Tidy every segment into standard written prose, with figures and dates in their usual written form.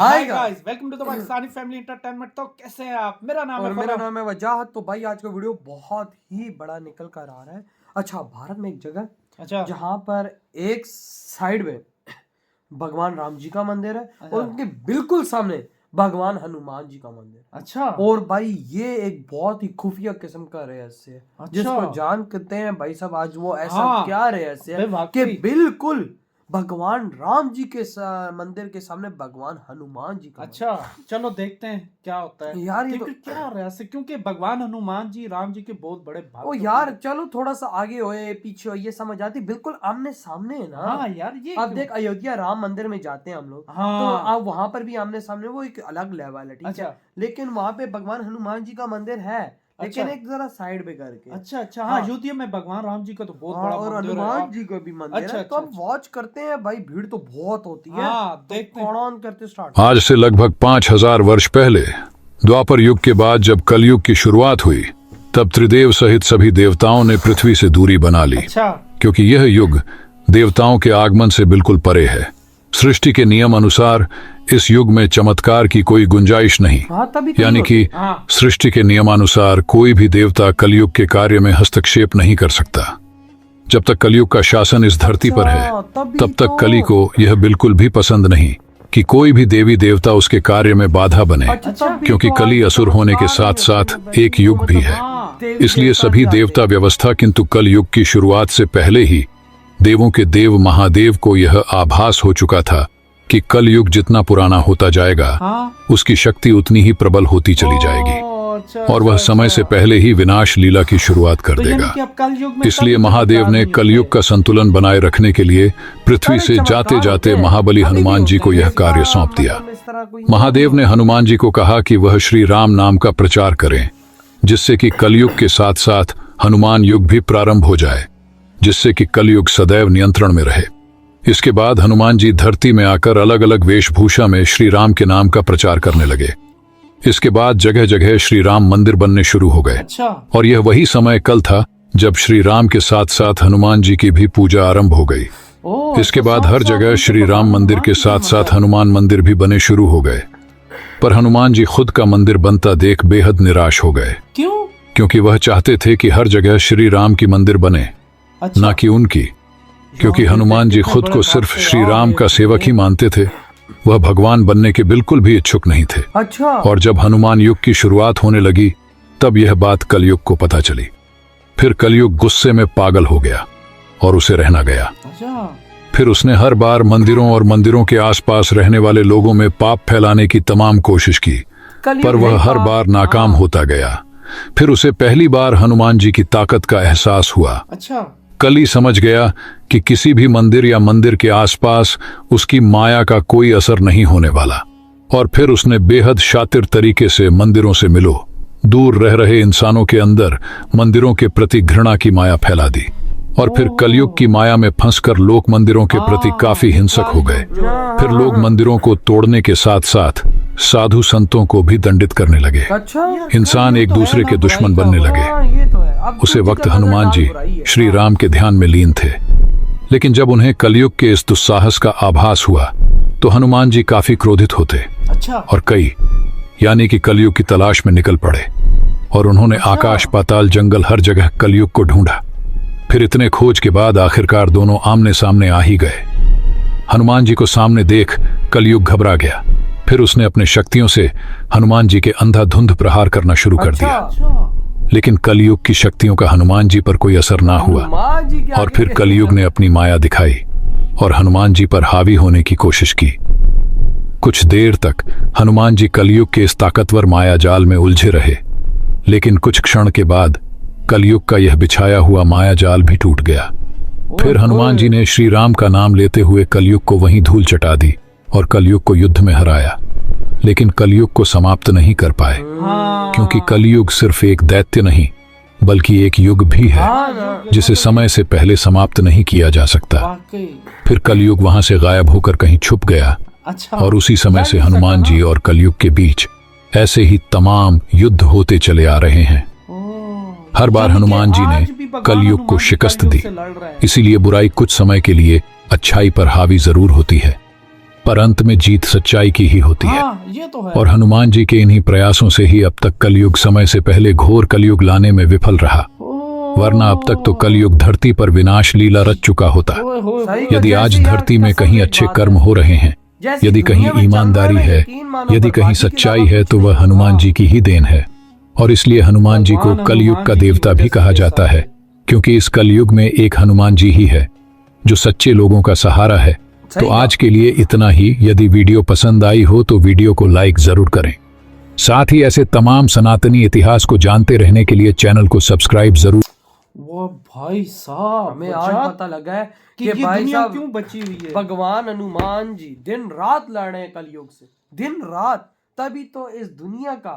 Hi guys, welcome to the Pakistani family entertainment. तो कैसे हैं आप? मेरा नाम है वजाहत। तो भाई आज का वीडियो बहुत ही बड़ा निकल कर आ रहा है। अच्छा, भारत में एक जगह जहाँ पर एक साइड में भगवान राम जी का मंदिर है और उनके बिल्कुल सामने भगवान हनुमान जी का मंदिर। अच्छा। और भाई ये एक बहुत ही खुफिया किस्म का रहस्य है जिसको जानते हैं भाई साहब। आज वो ऐसा क्या रहस्य है कि बिल्कुल भगवान राम जी के मंदिर के सामने भगवान हनुमान जी का। अच्छा, चलो देखते हैं क्या होता है यार। ये क्या रहस्य, क्योंकि भगवान हनुमान जी राम जी के बहुत बड़े भक्त। ओ यार चलो थोड़ा सा आगे होए पीछे हो ये समझ आती, बिल्कुल आमने सामने है ना। हाँ यार, ये अब देख अयोध्या राम मंदिर में जाते हैं हम लोग। हाँ। तो अब वहां पर भी आमने सामने वो एक अलग लेवल है, ठीक है। लेकिन वहां पे भगवान हनुमान जी का मंदिर है, लेकिन एक जरा साइड पे करके। अच्छा। हाँ, अयोध्या में भगवान राम जी का तो बहुत बड़ा और मंदिर है, हनुमान जी का भी मंदिर है। तो अब वॉच करते हैं भाई, भीड़ तो बहुत होती है। देखते हैं। ऑन करते स्टार्ट। आज से लगभग 5000 वर्ष पहले द्वापर युग के बाद जब कलयुग की शुरुआत हुई, तब त्रिदेव सहित सभी देवताओं ने पृथ्वी से दूरी बना ली। क्योंकि यह युग देवताओं के आगमन से बिल्कुल परे है। सृष्टि के नियम अनुसार इस युग में चमत्कार की कोई गुंजाइश नहीं। यानी कि सृष्टि के नियमानुसार कोई भी देवता कलयुग के कार्य में हस्तक्षेप नहीं कर सकता। जब तक कलयुग का शासन इस धरती पर है, तब तक कली को यह बिल्कुल भी पसंद नहीं कि कोई भी देवी देवता उसके कार्य में बाधा बने। क्योंकि कली असुर होने के साथ साथ एक युग भी है, इसलिए सभी देवता व्यवस्था। किंतु कल युग की शुरुआत से पहले ही देवों के देव महादेव को यह आभास हो चुका था कि कल युग जितना पुराना होता जाएगा, उसकी शक्ति उतनी ही प्रबल होती चली जाएगी और वह समय से पहले ही विनाश लीला की शुरुआत कर देगा। इसलिए महादेव ने कलयुग का संतुलन बनाए रखने के लिए पृथ्वी से जाते जाते महाबली हनुमान जी को यह कार्य सौंप दिया। महादेव ने हनुमान जी को कहा कि वह श्री राम नाम का प्रचार करें, जिससे कि कलयुग के साथ साथ हनुमान युग भी प्रारंभ हो जाए, जिससे कि कलयुग सदैव नियंत्रण में रहे। इसके बाद हनुमान जी धरती में आकर अलग अलग वेशभूषा में श्री राम के नाम का प्रचार करने लगे। इसके बाद जगह जगह श्री राम मंदिर बनने शुरू हो गए। और यह वही समय कल था जब श्री राम के साथ साथ हनुमान जी की भी पूजा आरंभ हो गई। इसके बाद हर जगह श्री राम मंदिर के साथ साथ हनुमान मंदिर भी बने शुरू हो गए। पर हनुमान जी खुद का मंदिर बनता देख बेहद निराश हो गए। क्योंकि वह चाहते थे कि हर जगह श्री राम की मंदिर बने, ना कि उनकी। क्योंकि हनुमान जी खुद को सिर्फ श्री राम का सेवक ही मानते थे, वह भगवान बनने के बिल्कुल भी इच्छुक नहीं थे। और जब हनुमान युग की शुरुआत होने लगी, तब यह बात कलयुग को पता चली। फिर कलयुग गुस्से में पागल हो गया और उसे रहना गया। फिर उसने हर बार मंदिरों और मंदिरों के आसपास रहने वाले लोगों में पाप फैलाने की तमाम कोशिश की, पर वह हर बार नाकाम होता गया। फिर उसे पहली बार हनुमान जी की ताकत का एहसास हुआ। कली समझ गया कि किसी भी मंदिर या मंदिर के आसपास उसकी माया का कोई असर नहीं होने वाला। और फिर उसने बेहद शातिर तरीके से मंदिरों से मिलो दूर रह रहे इंसानों के अंदर मंदिरों के प्रति घृणा की माया फैला दी। और फिर कलयुग की माया में फंसकर लोग मंदिरों के प्रति काफी हिंसक हो गए। फिर लोग मंदिरों को तोड़ने के साथ साथ साधु संतों को भी दंडित करने लगे। इंसान एक दूसरे के दुश्मन बनने लगे। उसे वक्त हनुमान जी श्री राम के ध्यान में लीन थे। लेकिन जब उन्हें कलयुग के इस दुस्साहस का आभास हुआ, तो हनुमान जी काफी क्रोधित होते और कई यानी कि कलयुग की तलाश में निकल पड़े। और उन्होंने आकाश पाताल जंगल हर जगह कलयुग को ढूंढा। फिर इतने खोज के बाद आखिरकार दोनों आमने सामने आ ही गए। हनुमान जी को सामने देख कलयुग घबरा गया। फिर उसने अपने शक्तियों से हनुमान जी के अंधाधुंध प्रहार करना शुरू कर दिया। लेकिन कलयुग की शक्तियों का हनुमान जी पर कोई असर ना हुआ। और फिर कलयुग ने अपनी माया दिखाई और हनुमान जी पर हावी होने की कोशिश की। कुछ देर तक हनुमान जी कलयुग के इस ताकतवर माया जाल में उलझे रहे। लेकिन कुछ क्षण के बाद कलयुग का यह बिछाया हुआ माया जाल भी टूट गया। फिर हनुमान जी ने श्री राम का नाम लेते हुए कलयुग को वहीं धूल चटा दी और कलयुग को युद्ध में हराया। लेकिन कलयुग को समाप्त नहीं कर पाए, क्योंकि कलयुग सिर्फ एक दैत्य नहीं बल्कि एक युग भी है, जिसे समय से पहले समाप्त नहीं किया जा सकता। फिर कलयुग वहां से गायब होकर कहीं छुप गया। और उसी समय से हनुमान जी और कलयुग के बीच ऐसे ही तमाम युद्ध होते चले आ रहे हैं। हर बार हनुमान जी ने कलयुग को शिकस्त दी। इसीलिए बुराई कुछ समय के लिए अच्छाई पर हावी जरूर होती है, पर अंत में जीत सच्चाई की ही होती है। ये तो है। और हनुमान जी के इन्हीं प्रयासों से ही अब तक कलयुग समय से पहले घोर कलयुग लाने में विफल रहा, वरना अब तक तो कलयुग धरती पर विनाश लीला रच चुका होता। यदि आज धरती में कहीं अच्छे कर्म हो रहे हैं, यदि कहीं ईमानदारी है, यदि कहीं सच्चाई है, तो वह हनुमान जी की ही देन है। और इसलिए हनुमान जी को कलयुग का देवता भी कहा जाता है, क्योंकि इस कलयुग में एक हनुमान जी ही है जो सच्चे लोगों का सहारा है। तो आज के लिए इतना ही। यदि वीडियो पसंद आई हो तो वीडियो को लाइक जरूर करें। साथ ही ऐसे तमाम सनातनी इतिहास को जानते रहने के लिए चैनल को सब्सक्राइब जरूर। वो भाई साहब, हमें आज पता लगा है कि ये भाई दुनिया साहब क्यों बची हुई है। भगवान हनुमान जी दिन रात लड़ रहे हैं कलयुग से, दिन रात। तभी तो इस दुनिया का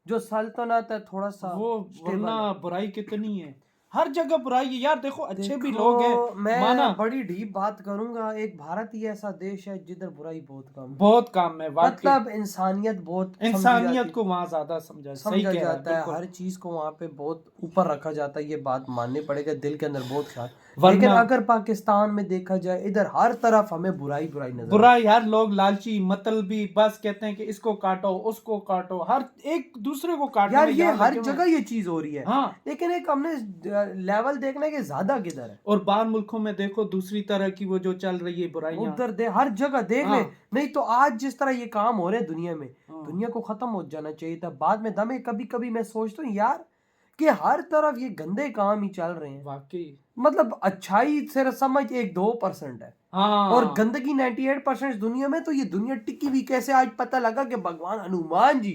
जो सल्तनत है थोड़ा सा वो, वरना बुराई कितनी है, हर जगह बुराई है यार। देखो अच्छे भी लोग हैं, मैं बड़ी डीप बात करूंगा। एक भारत ही ऐसा देश है जिधर बुराई बहुत कम है। मतलब इंसानियत को वहाँ ज्यादा समझा जाता है, हर चीज को वहाँ पे बहुत ऊपर रखा जाता है। ये बात माननी पड़ेगा, दिल के अंदर बहुत ख्याल। लेकिन अगर पाकिस्तान में देखा जाए, इधर हर तरफ हमें बुराई नजर यार। लोग लालची मतलबी, बस कहते हैं कि इसको काटो उसको काटो, हर एक दूसरे को काटो यार। ये हर जगह ये चीज हो रही है। हाँ। लेकिन एक हमने लेवल देखना है कि ज्यादा किधर है। और बाहर मुल्कों में देखो दूसरी तरह की वो जो चल रही है बुराइयां, उधर हर जगह देख ले। नहीं तो आज जिस तरह ये काम हो रहे हैं दुनिया में, दुनिया को खत्म हो जाना चाहिए था। बाद में दमे कभी कभी मैं सोचता हूँ यार कि हर तरफ ये गंदे काम ही चल रहे हैं। वाकई मतलब अच्छाई से समझ 1-2% है, और गंदगी 98% दुनिया में। तो ये दुनिया टिकी भी कैसे? आज पता लगा कि भगवान हनुमान जी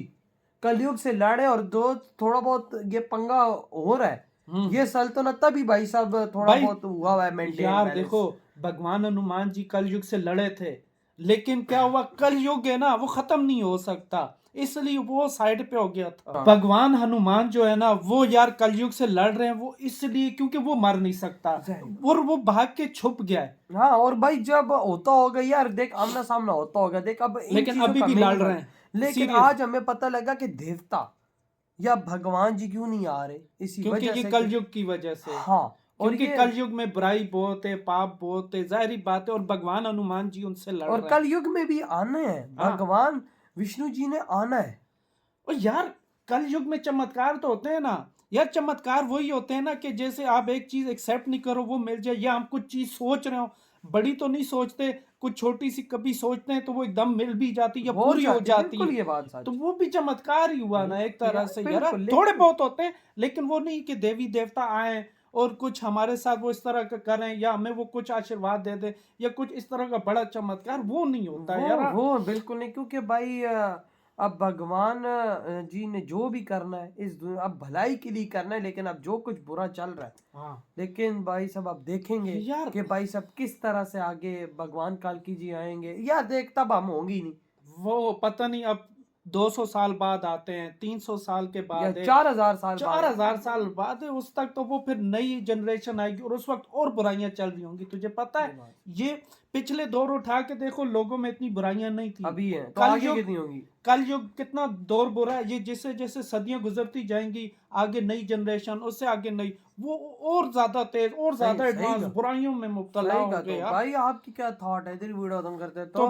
कलयुग से लड़े, और दो थोड़ा बहुत ये पंगा हो रहा है। ये सल्तनत तभी भाई साहब थोड़ा बहुत हुआ है मेंटेन। यार देखो, भगवान हनुमान जी कलयुग से लड़े थे, लेकिन क्या हुआ, कलयुग है ना वो खत्म नहीं हो सकता, इसलिए वो साइड पे हो गया था। भगवान हनुमान जो है ना वो यार कलयुग से लड़ रहे हैं, वो इसलिए क्योंकि वो मर नहीं सकता और वो भाग के छुप गया है। हाँ, और भाई जब होता होगा यार, देख आमना सामना होता होगा, देख अब लेकिन अभी भी लड़ रहे हैं। लेकिन आज हमें पता लगा कि देवता या भगवान जी क्यों नहीं आ रहे, इसी क्योंकि वजह ये से, कलयुग की वजह से। हाँ, और क्योंकि कलयुग में बुराई बहुत है, पाप बहुत है, जाहिर बात है। और भगवान हनुमान जी उनसे लड़ रहे हैं। और कलयुग में भी आना है, भगवान विष्णु जी ने आना है। और यार कलयुग में चमत्कार तो होते हैं ना यार, चमत्कार वही होते हैं ना कि जैसे आप एक चीज एक्सेप्ट नहीं करो वो मिल जाए, या हम कुछ चीज सोच रहे हो, बड़ी तो नहीं सोचते, कुछ छोटी सी कभी सोचते हैं तो वो एकदम मिल भी जाती है या पूरी हो जाती है। ये बात सच। तो वो भी चमत्कार ही हुआ ना एक तरह से यार। थोड़े बहुत होते हैं, लेकिन वो नहीं कि देवी देवता आए और कुछ हमारे साथ वो इस तरह का करें, या हमें वो कुछ आशीर्वाद दे दे, या कुछ इस तरह का बड़ा चमत्कार, वो नहीं होता यार। वो बिल्कुल नहीं, क्योंकि भाई अब भगवान जी ने जो भी करना है इस अब भलाई के लिए करना है। लेकिन अब जो कुछ बुरा चल रहा है, लेकिन भाई सब अब देखेंगे यार कि भाई सब किस तरह से आगे भगवान कालकी जी आएंगे। यार देख, तब हम होंगे ही नहीं, वो पता नहीं अब 200 साल बाद आते हैं, 300 साल के बाद, 4000 साल बाद है। उस तक तो वो फिर नई जनरेशन आएगी और उस वक्त और बुराइयां चल रही होंगी। तुझे पता है ये पिछले दौर उठा के देखो, लोगों में इतनी बुराइयां नहीं थी, अभी है तो आगे कितनी होंगी। कलयुग कितना दौर बुरा है। ये जैसे जैसे सदियां गुजरती जाएंगी, आगे नई जनरेशन, उससे आगे नई, वो और ज्यादा तेज और ज्यादा एडवांस बुराइयों में मुब्तला होंगे। भाई आपकी क्या थॉट है? इधर वीडियो खत्म करते हैं तो